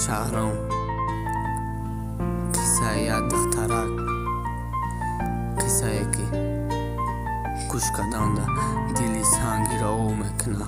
شهرام قصه دخترک قصه که گوش کردن دلی سنگی را او میکنه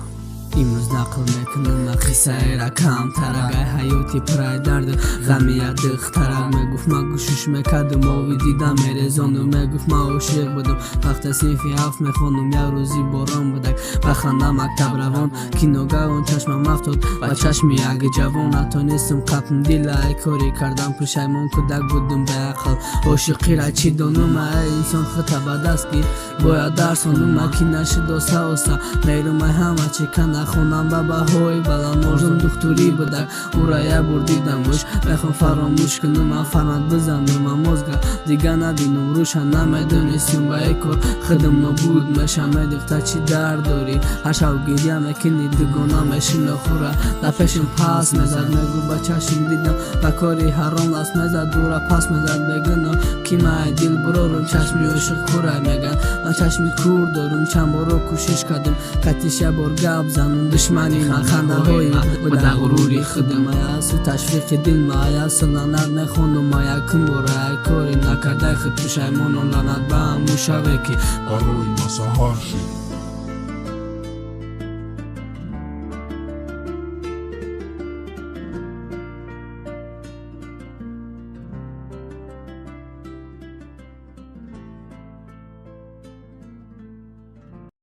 امروز نقل میکنم قصه را کمتر اگه حیاتی پرای درد غمی دخترک میگفت من گوشش میکردم آوی دیدم میرزاندم میگفت من عاشق بودم وقت صنفی هفت میخوانم یک روزی باران بودک بخندم مکتب روان که ناگهان چشمم افتاد و چشم یک جوان نتانستم قپم دل ای کاری کردم پشیمان کودک بودم به عقل عاشقی را چی دانم ای انسان خطا به دست گیر باید درسانم که نشد آسه آسه میرم همه چی کنه خونم به بهای بلند آرزوم دکتری بودک او را یه بار دیدمش بخوام فراموش کنم فرمد بزنم مازگه دیگه نبینم روشن نمیدونستم به ای کار خودم نبود میشم دختر چی درد داری هر شب گریه میکنی دگانه میشین خوره لپشم پس میزد میگو به چشم دیدم به کاری حرام است میزد دوره پس میزد بگنم که من دل برارم چشمی عاشق خوره میگن من چشمی کور دارم چند بارو کوشش کردم کتیش بار گپ زنم دشمنی من خنده های و در غروری خودم از تشویق دل ما اصلا لعنت نخوندم ما یکم باره ای کاری نکرده خود پشیمانم لعنت به هم موشوه که برای ما سهار شد